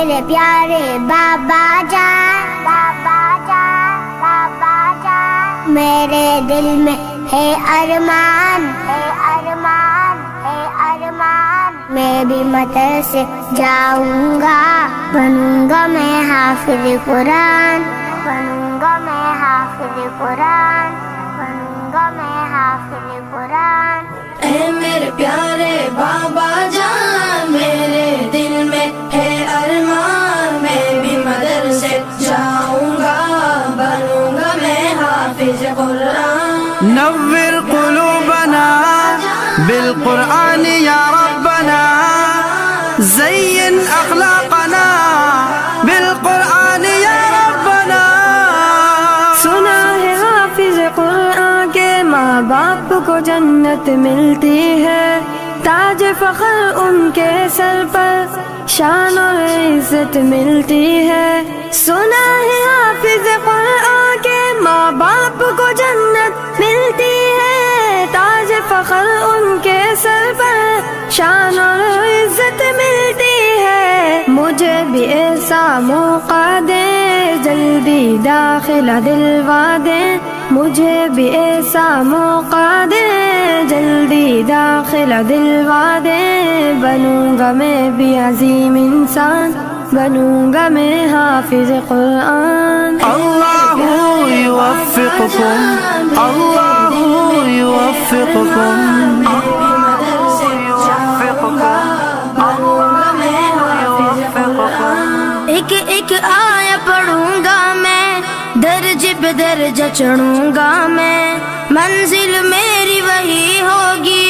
میرے پیارے بابا جان، بابا جان، بابا جان، میرے دل میں ہے ارمان، ہے ارمان، ہے ارمان، میں بھی مدرسے جاؤں گا، بنوں گا میں حافظ قرآن، بنوں گا میں حافظ قرآن، بنوں گا میں حافظ قرآن۔ اے میرے پیارے بابا جان، میرے دل میں ہے ارمان، میں بھی مدرسے جاؤں گا، بنوں گا میں حافظ قرآن۔ نور قلوبنا بالقرآن یا ربنا، زین اخلاقنا بالقرآن یا ربنا۔ سنا ہے حافظ قرآن کے ماں باپ کو جنت ملتی ہے، تاج فخر ان کے سر پر شان اور عزت ملتی ہے۔ سنا ہے حافظ قرآن کے ماں باپ کو جنت ملتی ہے، تاج فخر ان کے سر پر شان اور عزت ملتی ہے۔ مجھے بھی ایسا موقع دے، جلدی داخلہ دلوا دے، مجھے بھی ایسا موقع دے، جلدی داخلہ دلوا دے، بنوں گا میں بھی عظیم انسان، بنوں گا میں حافظ قرآن۔ اللہ یوفقکم، اللہ یوفقکم، ایک ایک آیا پڑھوں گا میں، درجے پہ درجہ چڑھوں گا میں، منزل میری وہی ہوگی،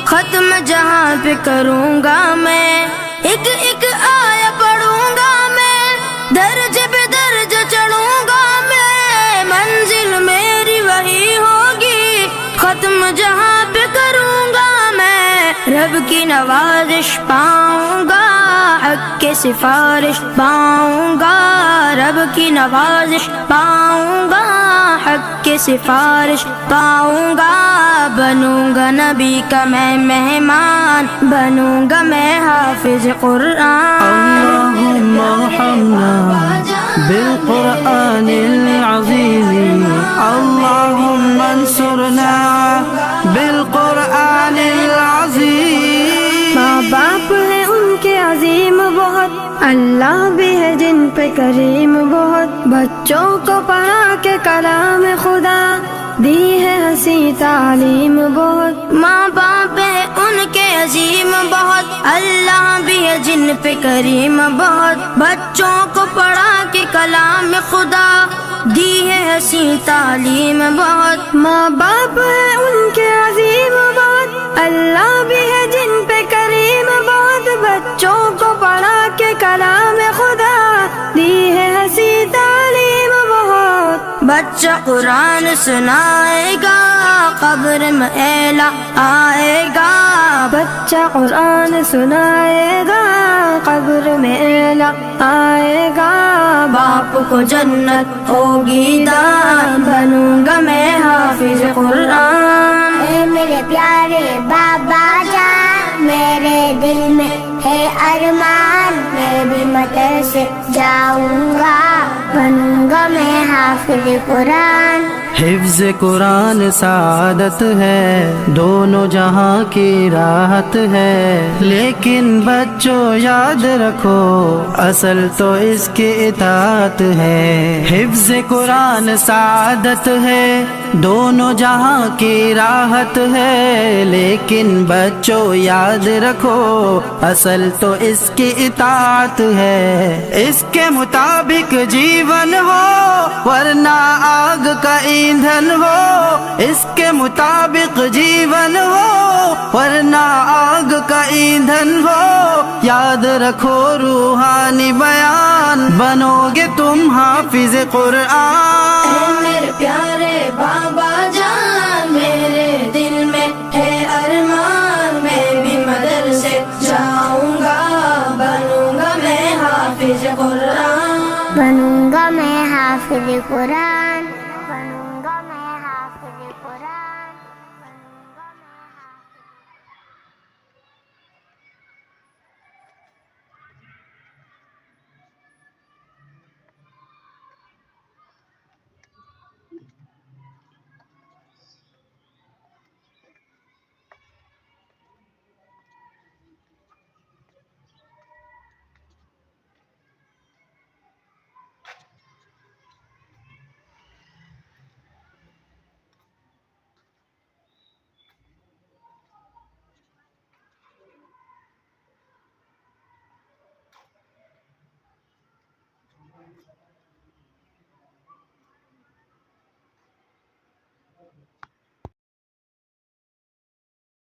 ختم جہاں پہ کروں گا میں۔ ایک ایک آیا پڑھوں گا میں، درجے پہ درجہ چڑھوں گا میں، منزل میری وہی ہوگی، ختم جہاں پہ کروں گا میں۔ رب کی نوازش پاؤں گا، حق کی سفارش پاؤں گا، رب کی نوازش پاؤں گا، حق کی سفارش پاؤں گا، بنوں گا نبی کا میں مہمان، بنوں گا میں حافظ قرآن۔ اللہم ارحمنا بالقرآن العظیم، اللہم انصرنا بالقرآن العظیم۔ ماں باپ ہے ان کے عظیم بہت، اللہ بھی ہے جن پہ کریم بہت، بچوں کو پڑھا کے کلام خدا دی ہے ہنسی تعلیم بہت۔ ماں باپ ہے ان کے عظیم بہت، اللہ بھی ہے جن پہ کریم بہت، بچوں کو پڑھا کے کلام خدا دی ہے ہنسی تعلیم بہت۔ ماں باپ ہے ان کے عظیم بہت، اللہ بھی ہے جن پہ کریم بہت، بچوں کو پڑھا کے کلام خدا دی ہے ہنسی تعلیم بہت۔ بچہ قرآن سنائے گا، قبر میں اعلیٰ آئے گا، بچہ قرآن سنائے گا، قبر میں اعلیٰ آئے گا، باپ کو جنت ہوگی دان، بنوں گا میں حافظ قرآن۔ اے میرے پیارے بابا جان، میرے دل میں ہے ارمان، میں بھی مدرسے جاؤں گا، بنوں گا میں حافظ قرآن۔ حفظ قرآن سعادت ہے، دونوں جہاں کی راحت ہے، لیکن بچوں یاد رکھو اصل تو اس کی اطاعت ہے۔ حفظ قرآن سعادت ہے، دونوں جہاں کی راحت ہے، لیکن بچوں یاد رکھو اصل تو اس کی اطاعت ہے۔ اس کے مطابق جیون ہو ورنہ آگ کا ایندھن ہو، اس کے مطابق جیون ہو ورنہ آگ کا ایندھن ہو، یاد رکھو روحانی بیان، بنو گے تم حافظ قرآن۔ اے میرے پیارے بابا جان، میرے دل میں ہے ارمان، میں بھی مدرسے جاؤں گا، بنوں گا میں حافظ قرآن، بنوں گا میں حافظ قرآن۔